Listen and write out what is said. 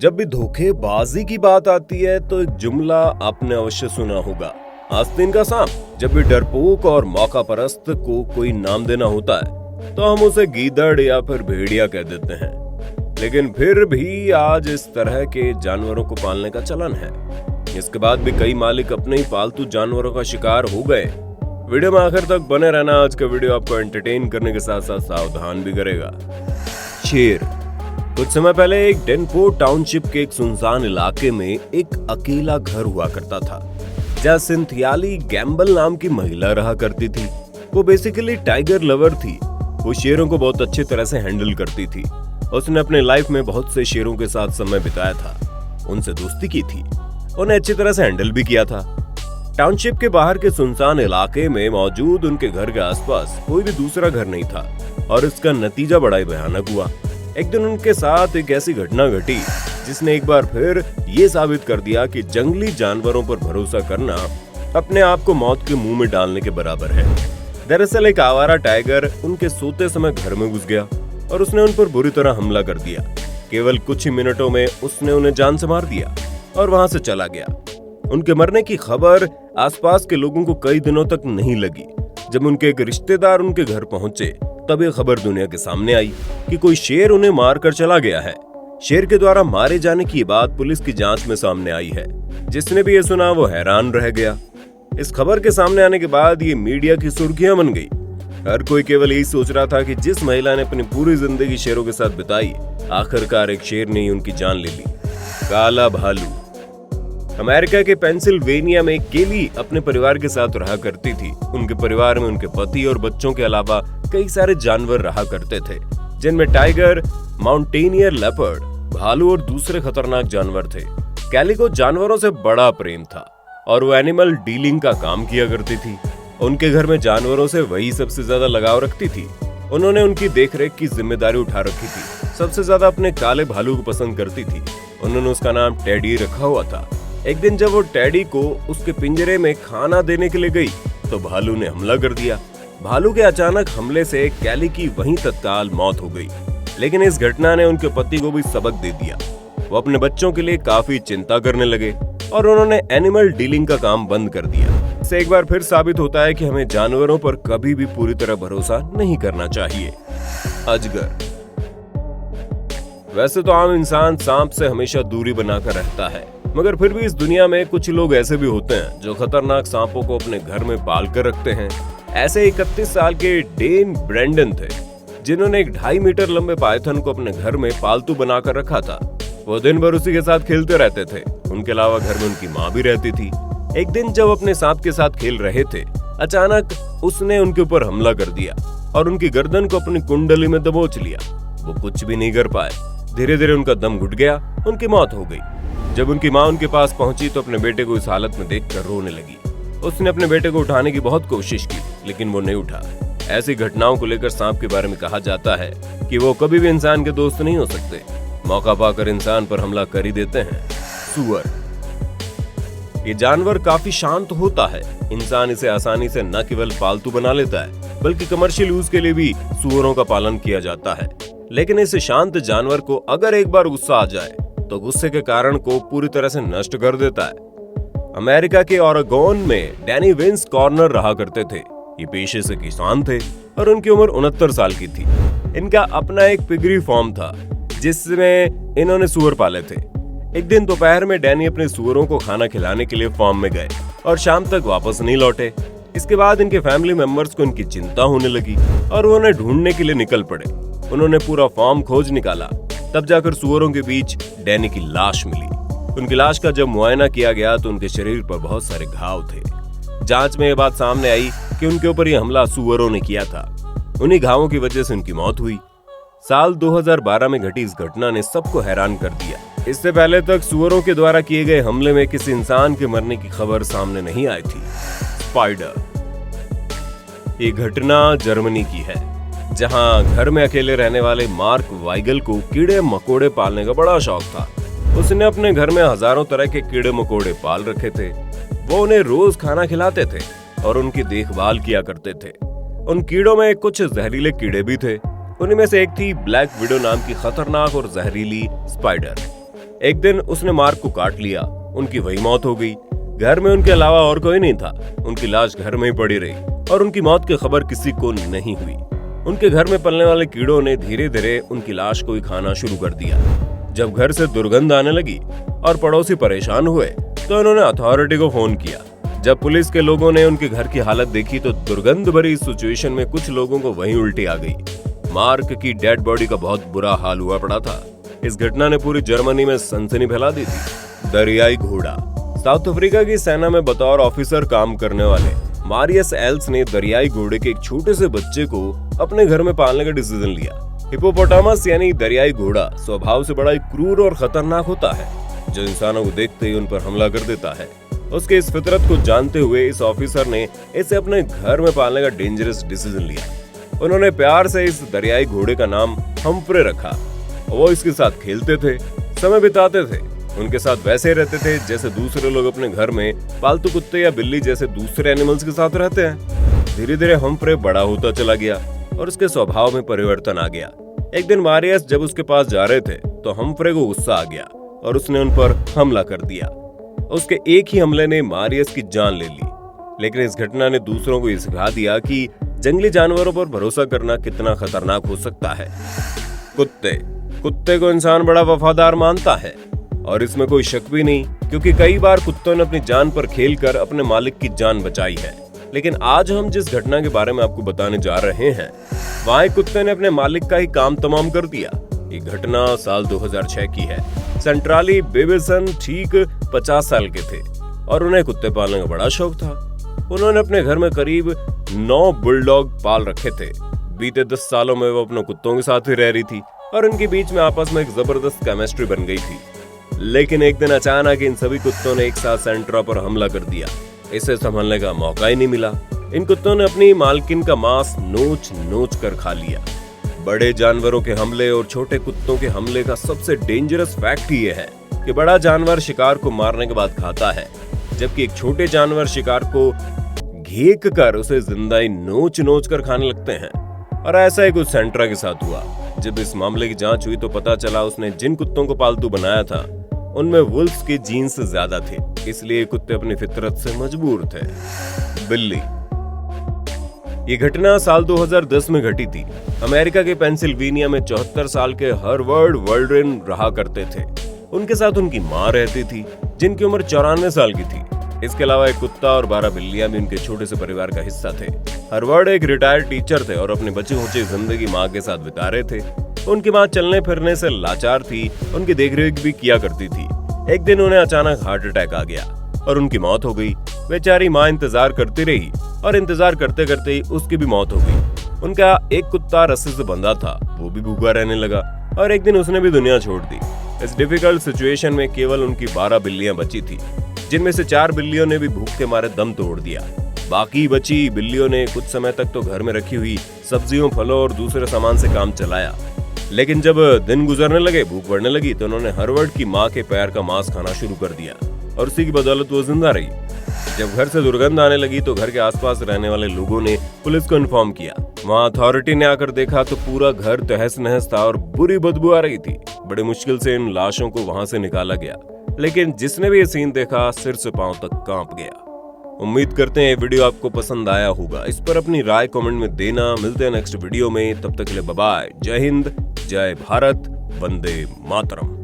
जब भी धोखेबाजी की बात आती है तो एक जुमला आपने अवश्य सुना होगा, आस्तीन का सांप। जब भी डरपोक और मौका परस्त को कोई नाम देना होता है तो हम उसे गीदड़ या फिर भेड़िया कह देते हैं। लेकिन फिर भी आज इस तरह के जानवरों को पालने का चलन है। इसके बाद भी कई मालिक अपने ही पालतू जानवरों का शिकार हो गए। वीडियो में आखिर तक बने रहना। आज का वीडियो आपको एंटरटेन करने के साथ साथ सावधान भी करेगा। शेर। कुछ समय पहले एक डेनफोर्ड टाउनशिप के एक सुनसान इलाके में एक अकेला घर हुआ करता था, जहाँ सिंथियाली गैम्बल नाम की महिला रहा करती थी। वो बेसिकली टाइगर लवर थी। वो शेरों को बहुत अच्छी तरह से हैंडल करती थी। उसने अपने लाइफ में बहुत से शेरों के साथ समय बिताया था, उनसे दोस्ती की थी, उन्हें अच्छी तरह से हैंडल भी किया था। टाउनशिप के बाहर के सुनसान इलाके में मौजूद उनके घर के आसपास कोई भी दूसरा घर नहीं था और इसका नतीजा बड़ा ही भयानक हुआ। एक दिन उनके साथ एक ऐसी घटना घटी जिसने एक बार फिर ये साबित कर दिया कि जंगली जानवरों पर भरोसा करना अपने आप को मौत के मुंह में डालने के बराबर है। दरअसल एक आवारा टाइगर उनके सोते समय घर में घुस गया और उसने उन पर बुरी तरह हमला कर दिया। केवल कुछ ही मिनटों में उसने उन्हें जान से मार दिया और वहां से चला गया। उनके मरने की खबर आसपास के लोगों को कई दिनों तक नहीं लगी। जब उनके एक रिश्तेदार उनके घर पहुंचे तब ये खबर दुनिया के सामने आई कि कोई शेर उन्हें मारकर चला गया है। शेर के द्वारा मारे जाने की बात पुलिस की जांच में सामने आई है। जिसने भी ये सुना वो हैरान रह गया। इस खबर के सामने आने के बाद ये मीडिया की सुर्खियां बन गई। हर कोई केवल यही सोच रहा था कि जिस महिला ने अपनी पूरी जिंदगी शेरों के साथ बिताई, आखिरकार एक शेर ने ही उनकी जान ले ली। काला भालू। अमेरिका के पेंसिल्वेनिया में केली अपने परिवार के साथ रहा करती थी। उनके परिवार में उनके पति और बच्चों के अलावा कई सारे जानवर रहा करते थे, जिनमें टाइगर, माउंटेनियर लेपर्ड, भालू और दूसरे खतरनाक जानवर थे। कैली को जानवरों से बड़ा प्रेम था और वो एनिमल डीलिंग का काम किया करती थी। उनके घर में जानवरों से वही सबसे ज्यादा लगाव रखती थी। उन्होंने उनकी देखरेख की जिम्मेदारी उठा रखी थी। सबसे ज्यादा अपने काले भालू को पसंद करती थी। उन्होंने उसका नाम टेडी रखा हुआ था। एक दिन जब वो टेडी को उसके पिंजरे में खाना देने के लिए गई तो भालू ने हमला कर दिया। भालू के अचानक हमले से कैली की वहीं तत्काल मौत हो गई। लेकिन इस घटना ने उनके पति को भी सबक दे दिया। वो अपने बच्चों के लिए काफी चिंता करने लगे और उन्होंने एनिमल डीलिंग का काम बंद कर दिया। इससे एक बार फिर साबित होता है कि हमें जानवरों पर कभी भी पूरी तरह भरोसा नहीं करना चाहिए। अजगर। वैसे तो आम इंसान सांप से हमेशा दूरी बनाकर रहता है, मगर फिर भी इस दुनिया में कुछ लोग ऐसे भी होते हैं जो खतरनाक सांपों को अपने घर में पाल कर रखते हैं। ऐसे 31 साल के डेन ब्रेंडन थे, जिन्होंने एक 2.5 मीटर लंबे पायथन को अपने घर में पालतू बनाकर रखा था। वो दिन भर उसी के साथ खेलते रहते थे। उनके अलावा घर में उनकी माँ भी रहती थी। एक दिन जब अपने सांप के साथ खेल रहे थे, अचानक उसने उनके ऊपर हमला कर दिया और उनकी गर्दन को अपनी कुंडली में दबोच लिया। वो कुछ भी नहीं कर पाए। धीरे धीरे उनका दम घुट गया, उनकी मौत हो गई। जब उनकी माँ उनके पास पहुंची तो अपने बेटे को इस हालत में देखकर रोने लगी। उसने अपने बेटे को उठाने की बहुत कोशिश की, लेकिन वो नहीं उठा। ऐसी घटनाओं को लेकर सांप के बारे में कहा जाता है कि वो कभी भी इंसान के दोस्त नहीं हो सकते। मौका पाकर इंसान पर हमला कर ही देते हैं। सूअर। ये जानवर काफी शांत होता है। इंसान इसे आसानी से न केवल पालतू बना लेता है, बल्कि कमर्शियल यूज के लिए भी सूअरों का पालन किया जाता है। लेकिन इस शांत जानवर को अगर एक बार गुस्सा आ जाए तो गुस्से के कारण को पूरी तरह से नष्ट कर देता है। अमेरिका के ओरेगोन में डैनी विंस कॉर्नर रहा करते थे। ये पेशे से किसान थे और उनकी उम्र 69 साल की थी। इनका अपना एक पिगरी फार्म था जिसमें इन्होंने सूअर पाले थे। एक दिन दोपहर में डैनी अपने सूअरों को खाना खिलाने के लिए फार्म में गए और शाम तक वापस नहीं लौटे। इसके बाद इनके फैमिली मेंबर्स को इनकी चिंता होने लगी और वो उन्हें ढूंढने के लिए निकल पड़े। उन्होंने पूरा फार्म खोज निकाला, तब जाकर सूअरों के बीच डैनी की लाश मिली। उनकी लाश का जब मुआयना किया गया तो उनके शरीर पर बहुत सारे घाव थे। जांच में यह बात सामने आई कि उनके ऊपर यह हमला सूअरों ने किया था। उन्हीं घावों की वजह से उनकी मौत हुई। साल 2012 में घटी इस घटना ने सबको हैरान कर दिया। इससे पहले तक सूअरों के द्वारा किए गए हमले में किसी इंसान के मरने की खबर सामने नहीं आई थी। स्पाइडर। ये घटना जर्मनी की है, जहां घर में अकेले रहने वाले मार्क वाइगल को कीड़े मकोड़े पालने का बड़ा शौक था। उसने अपने घर में हजारों तरह के कीड़े मकोड़े पाल रखे थे। वो उन्हें रोज खाना खिलाते थे और उनकी देखभाल किया करते थे। उन कीड़ों में कुछ जहरीले कीड़े भी थे। उन्हीं में से एक थी ब्लैक विडो नाम की खतरनाक और जहरीली स्पाइडर। एक दिन उसने मार्क को काट लिया। उनकी वही मौत हो गई। घर में उनके अलावा और कोई नहीं था। उनकी लाश घर में ही पड़ी रही और उनकी मौत की खबर किसी को नहीं हुई। उनके घर में पलने वाले कीड़ों ने धीरे धीरे उनकी लाश को ही खाना शुरू कर दिया। जब घर से दुर्गंध आने लगी और पड़ोसी परेशान हुए तो उन्होंने अथॉरिटी को फोन किया। जब पुलिस के लोगों ने उनके घर की हालत देखी तो दुर्गंध भरी सिचुएशन में कुछ लोगों को वहीं उल्टी आ गई। मार्क की डेड बॉडी का बहुत बुरा हाल हुआ पड़ा था। इस घटना ने पूरी जर्मनी में सनसनी फैला दी थी। दरियाई घोड़ा। साउथ अफ्रीका की सेना में बतौर ऑफिसर काम करने वाले मारियस एल्स ने दरियाई घोड़े के एक छोटे से बच्चे को अपने घर में पालने का डिसीजन लिया। हिपोपोटामस यानी दरियाई घोड़ा स्वभाव से बड़ा क्रूर और खतरनाक होता है, जो इंसानों को देखते ही उन पर हमला कर देता है। उसके इस फितरत को जानते हुए इस ऑफिसर ने इसे अपने घर में पालने का डेंजरस डिसीजन लिया। उन्होंने प्यार से इस दरियाई घोड़े का नाम हम्फ्रे रखा। वो इसके साथ खेलते थे, समय बिताते थे, उनके साथ वैसे रहते थे जैसे दूसरे लोग अपने घर में पालतू कुत्ते या बिल्ली जैसे दूसरे एनिमल्स के साथ रहते हैं। धीरे धीरे हम्फ्रे बड़ा होता चला गया और उसके स्वभाव में परिवर्तन आ गया। एक दिन मारियस जब उसके पास जा रहे थे तो हम्फ्रे को गुस्सा आ गया और उसने उन पर हमला कर दिया। उसके एक ही हमले ने मारियस की जान ले ली। लेकिन इस घटना ने दूसरों को ये सिखा दिया कि जंगली जानवरों पर भरोसा करना कितना खतरनाक हो सकता है। कुत्ते को इंसान बड़ा वफादार मानता है और इसमें कोई शक भी नहीं, क्योंकि कई बार कुत्तों ने अपनी जान पर खेलकर अपने मालिक की जान बचाई है। लेकिन आज हम जिस घटना के बारे में आपको बताने जा रहे हैं, वहाँ एक कुत्ते ने अपने मालिक का ही काम तमाम कर दिया। ये घटना साल 2006 की है। सेंट्राली बेबिसन ठीक 50 साल के थे और उन्हें कुत्ते पालने का बड़ा शौक था। उन्होंने अपने घर में करीब 9 बुलडॉग पाल रखे थे। बीते 10 सालों में वो अपने कुत्तों के साथ ही रह रही थी और उनके बीच में आपस में एक जबरदस्त केमिस्ट्री बन गई थी। लेकिन एक दिन अचानक इन सभी कुत्तों ने एक साथ सेंट्रा पर हमला कर दिया। इसे संभलने का मौका ही नहीं मिला। इन कुत्तों ने अपनी मालकिन का मांस नोच नोच कर खा लिया। बड़े जानवरों के हमले और छोटे कुत्तों के हमले का सबसे डेंजरस फैक्ट ये है कि बड़ा जानवर शिकार को मारने के बाद खाता है, जबकि एक छोटे जानवर शिकार को घेक कर उसे जिंदा ही नोच नोच कर खाने लगते हैं। और ऐसा ही कुछ सेंट्रा के साथ हुआ। जब इस मामले की जांच हुई तो पता चला उसने जिन कुत्तों को पालतू बनाया था उनमें वुल्फ्स के जीन्स ज्यादा थे, इसलिए कुत्ते अपनी फितरत से मजबूर थे। बिल्ली। ये घटना साल 2010 में घटी थी। अमेरिका के पेंसिल्वेनिया में 74 साल के हर्वर्ड वर्ल्ड्रेन रहा करते थे। उनके साथ उनकी माँ रहती थी, जिनकी उम्र 94 साल की थी। इसके अलावा एक कुत्ता और 12 बिल्लियां भी उनके छोटे से परिवार का हिस्सा थे। हर्वर्ड एक रिटायर्ड टीचर थे और अपनी बची खुची जिंदगी माँ के साथ बिता रहे थे। उनकी माँ चलने फिरने से लाचार थी, उनकी देखरेख भी किया करती थी। एक दिन उन्हें अचानक हार्ट अटैक आ गया और उनकी मौत हो गई। बेचारी माँ इंतजार करती रही और इंतजार करते करते ही उसकी भी मौत हो गई। उनका एक कुत्ता रस्सी से बंधा था, वो भी भूखा रहने लगा और एक दिन उसने भी दुनिया छोड़ दी। इस डिफिकल्ट सिचुएशन में केवल उनकी 12 बिल्लियां बची थी, जिनमें से 4 बिल्लियों ने भी भूख के मारे दम तोड़ दिया। बाकी बची बिल्लियों ने कुछ समय तक तो घर में रखी हुई सब्जियों, फलों और दूसरे सामान से काम चलाया। लेकिन जब दिन गुजरने लगे, भूख बढ़ने लगी, तो उन्होंने हर्वर्ड की माँ के पैर का मांस खाना शुरू कर दिया और उसी की बदौलत वो जिंदा रही। जब घर से दुर्गंध आने लगी तो घर के आसपास रहने वाले लोगों ने पुलिस को इन्फॉर्म किया। वहाँ अथॉरिटी ने आकर देखा तो पूरा घर तहस नहस था और बुरी बदबू आ रही थी। बड़ी मुश्किल से इन लाशों को वहां से निकाला गया, लेकिन जिसने भी ये सीन देखा सिर से पांव तक कांप गया। उम्मीद करते हैं ये वीडियो आपको पसंद आया होगा। इस पर अपनी राय कमेंट में देना। मिलते हैं नेक्स्ट वीडियो में, तब तक के लिए बाय बाय। जय हिंद, जय भारत, वंदे मातरम।